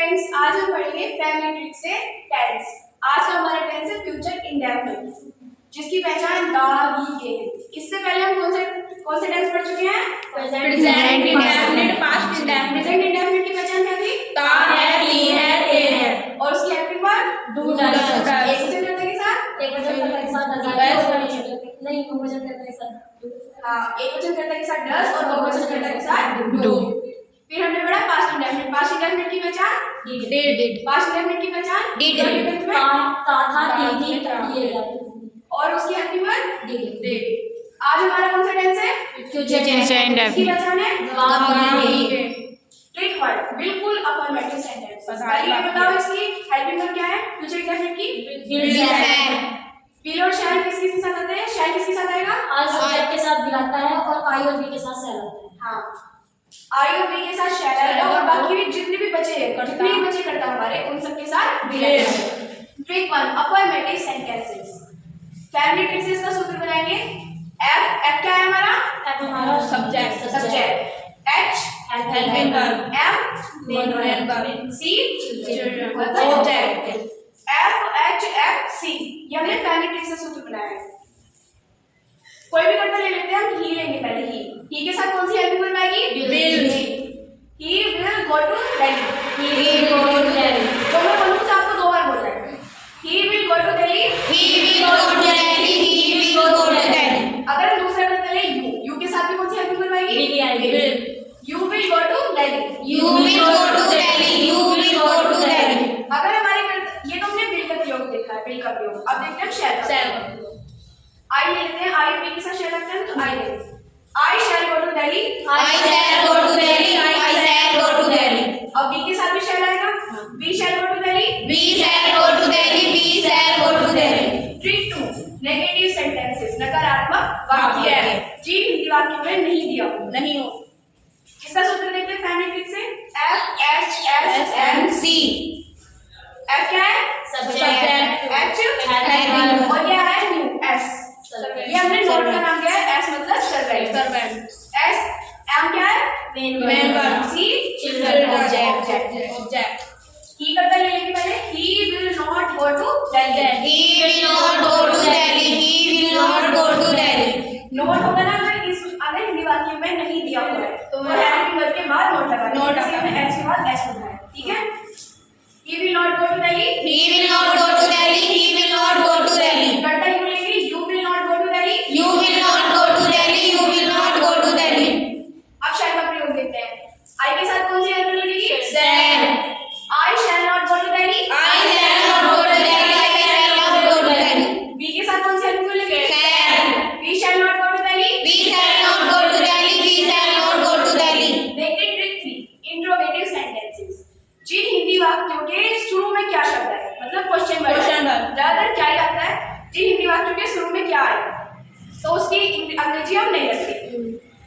Students, आज हम पढ़ेंगे फैमिली ट्रिक से टेंस। आज का हमारा टेंस है फ्यूचर इंडेफिनिट, जिसकी पहचान दा वी के है। इससे पहले हम कौन से टेंस पढ़ चुके हैं? Present indefinite, past indefinite. Present indefinite की पहचान क्या थी? ता है, ली है, ए है। और उसकी हेल्पिंग वर्ब डू डज। एक वचन कर्ता के साथ, एक वचन कर्ता के साथ नहीं, बहुवचन कर्ता के साथ एक वचन कर्ता के साथ डज और बहुवचन कर्ता के साथ डू। फिर हमने पढ़ा पास्ट इंडेफिनिट। पास्ट इंडेफिनिट की पहचान डिड। पास्ट इंडेफिनिट की पहचान डिड। था, थी, और उसकी हेल्पिंग वर्ब डिड। आज हमारा कौन सा टेंस है? इसकी पहचान है ट्रिक वर्ड, बिल्कुल अफर्मेटिव सेंटेंस। पहले ये बताओ इसकी हेल्पिंग वर्ब क्या है फ्यूचर इंडेफिनिट की? विल और शैल किसके साथ आते हैं? शैल किसके साथ आएगा? आई सब्जेक्ट के साथ भी आता है और आई और बी के साथ शैल आता है। हाँ, आई और बी के साथ शैल आएगा और बाकी भी जितने भी बचे करता हमारे उन सब के साथ विल आएगा। Trick 1 affirmative sentences. Family trick से इसका सूत्र बनाएंगे। एफ क्या है हमारा? एफ हमारा subject. H helping verb. M main verb. C children object. FHFC ये हमने फैमिली ट्रिक से सूत्र बनाया है। कोई भी कर्ता ले लेते हैं हम। ही लेंगे पहले। ही के साथ कौन सी हेल्पिंग वर्ब आएगी? Will. He will go to Delhi. He will go to Delhi. जो मैं बोलूं तो आपको 2 बार बोलना है। He will go to Delhi. अगर हम दूसरा कर्ता ले यू के साथ भी कौन सी हेल्पिंग वर्ब आएगी? विल आएगी। You will go to Delhi. अगर हमारे ये तो हमने विल का प्रयोग देखा है, विल का प्रयोग। अब देखते हैं शैल का। आई ले लेते हैं। आई और बी के साथ शैल रखते हैं तो आई ले। I shall go to Delhi. अब बी के साथ भी शैल आएगा। We shall go to Delhi. Trick 2 negative sentences, नकारात्मक वाक्य। जी हिंदी वाक्य में नहीं दिया नहीं हो। इसका सूत्र देखते हैं फैमिली ट्रिक से। FHSMC। F क्या है? सब्जेक्ट। H और क्या है? New S। ये हमने नोट का नाम दिया है। S मतलब सर्वेंट। S M क्या है? Main verb. C children object. ही करता ले लेंगे पहले। He will not go to Delhi। Note होगा ना अगर हिंदी वाक्य में नहीं दिया हुआ है तो हेल्पिंग वर्ब के बाद नोट लगाना। नोट जैसे हमने H के बाद S लगाया। ठीक है? He will not go to Delhi। करता ही बोलेंगे you will not go to Delhi। अब शैल का प्रयोग देखते हैं। आई के साथ कौन सी हेल्पिंग लगेगी? I shall not go to Delhi। We के साथ कौन सी हेल्पिंग लगेगी? We shall not go to Delhi। देखते हैं ट्रिक 3 इंट्रोगेटिव सेंटेंसेस। जिन हिंदी वाक्यों के शुरू में क्या शब्द है, मतलब क्वेश्चन वर्ड। ज्यादातर क्या ही आता है? जिन हिंदी वाक्यों के शुरू में क्या आएगा, तो उसकी अंग्रेजी हम नहीं रखते।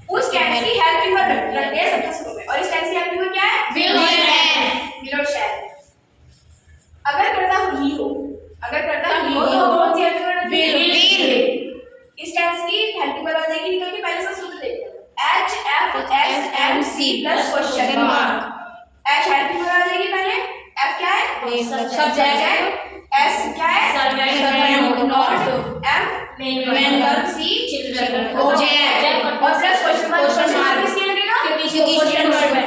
उस टेंस की हेल्पिंग वर्ब रखते हैं सबसे शुरू में। और इस टेंस की हेल्पिंग वर्ब क्या है? विल और शैल। अगर करता ही हो तो कौन सी हेल्पिंग वर्ब रखेंगे? इस टेंस की हेल्पिंग वर्ब आ जाएगी निकल के। पहले से सूत्र देखते हैं। HFSMC plus question mark. H helping verb आ जाएगी पहले। F क्या है? सब्जेक्ट। S क्या है? Servant. Not. M main verb. C children object. और प्लस क्वेश्चन मार्क किसके लगेगा? क्वेश्चन वर्ड है।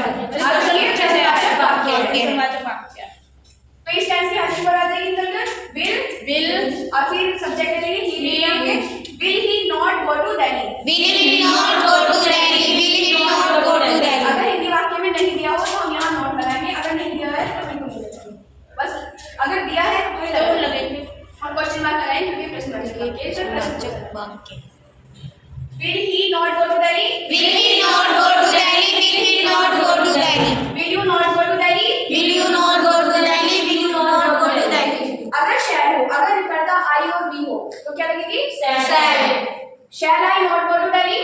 तो इस टेंस की हेल्पिंग वर्ब आ जाएगी निकल कर विल और फिर सब्जेक्ट लगेगी ही। Will he not go to Delhi. अगर हिंदी वाक्य में नहीं दिया हो तो हम यहाँ नोट लगाएंगे। अगर नहीं दिया है तो बिल्कुल नहीं लगाएंगे। बस अगर दिया है तो वही लगाएंगे। हम क्वेश्चन मार्क लगाएंगे क्योंकि प्रश्न वाक्य। Will he not go to Delhi. Will you not go to Delhi. अगर शैल हो, अगर करता आई और बी हो तो क्या लगेगी? Shall I not go to Delhi.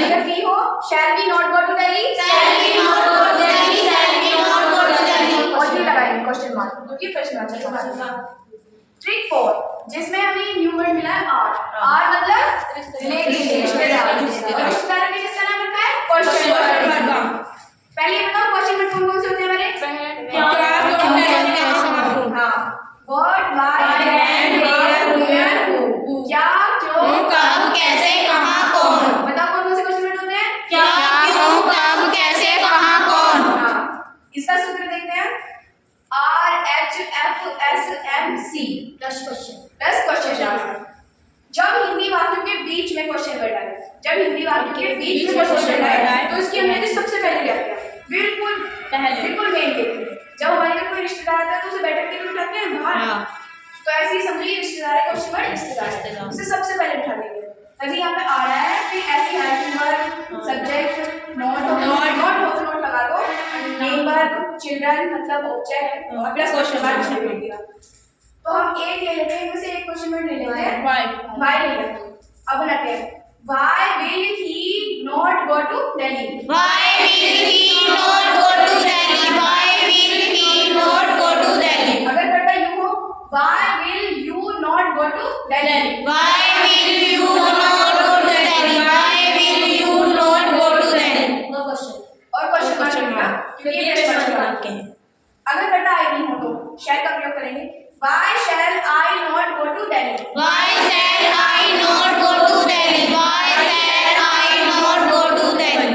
अगर बी हो shall we not go to Delhi. और ये लगाएंगे क्वेश्चन मार्क क्योंकि प्रश्न वाक्य। ट्रिक 4 जिसमें हमें न्यू वर्ड मिला है आर मतलब रिश्तेदार। रिश्तेदार में किसका नाम रखा है? Question word. पहली पहले। बिल्कुल मेन गेट पे। जब हमारे घर कोई रिश्तेदार आता है तो उसे बैठक के लिए बिठाते हैं बाहर। हाँ। तो ऐसे ही समझिए रिश्तेदार है, क्वेश्चन वर्ड रिश्तेदार, उसे सबसे पहले बिठा देंगे। अभी यहाँ पे आ रहा है, फिर ऐसी helping verb, subject, not note लगा दो, नेम वर्ब, चिल्ड्रन मतलब ऑब्जेक्ट और प्लस क्वेश्चन मार्क छोड़ देंगे। तो हम एक ले लेते हैं, इनमें से एक क्वेश्चन वर्ड ले लेते हैं, व्हाई ले लेते हैं। अब बनाते हैं, why will he not go to Delhi? Why will he not go to Delhi? Why will he not go to Delhi? अगर करता यू हो, why will you not go to Delhi? Why will you not go to Delhi? Why will you not go to Delhi? No question. और question mark, क्योंकि ये प्रश्न mark के। अगर करता आई नहीं हो तो शैल का प्रयोग करेंगे, why shall I not go to Delhi? Why shall I not go to Delhi? Why shall I not go to Delhi?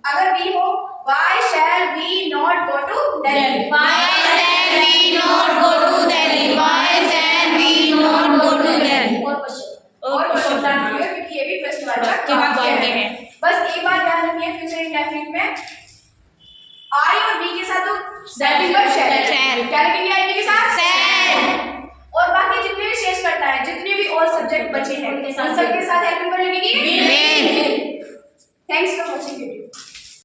अगर वी हो, why shall we not go to Delhi? Why shall we not go to Delhi? Why shall we not go to Delhi? और question. और question mark प्रयोग, क्योंकि ये भी प्रश्न वाचक के बाद वाक्य वाक्य है। है। बस एक बात ध्यान रखिए फ्यूचर इंडेफिनिट में आई और बी के साथ तो हेल्पिंग वर्ब शैल, क्या लिखेंगे आई बी के साथ? Shall। और बाकी जितने भी शेष करता है, जितने भी और सब्जेक्ट बचे हैं, उन सबके साथ हेल्पिंग वर्ब लिखेंगे। Will। Thanks for watching video.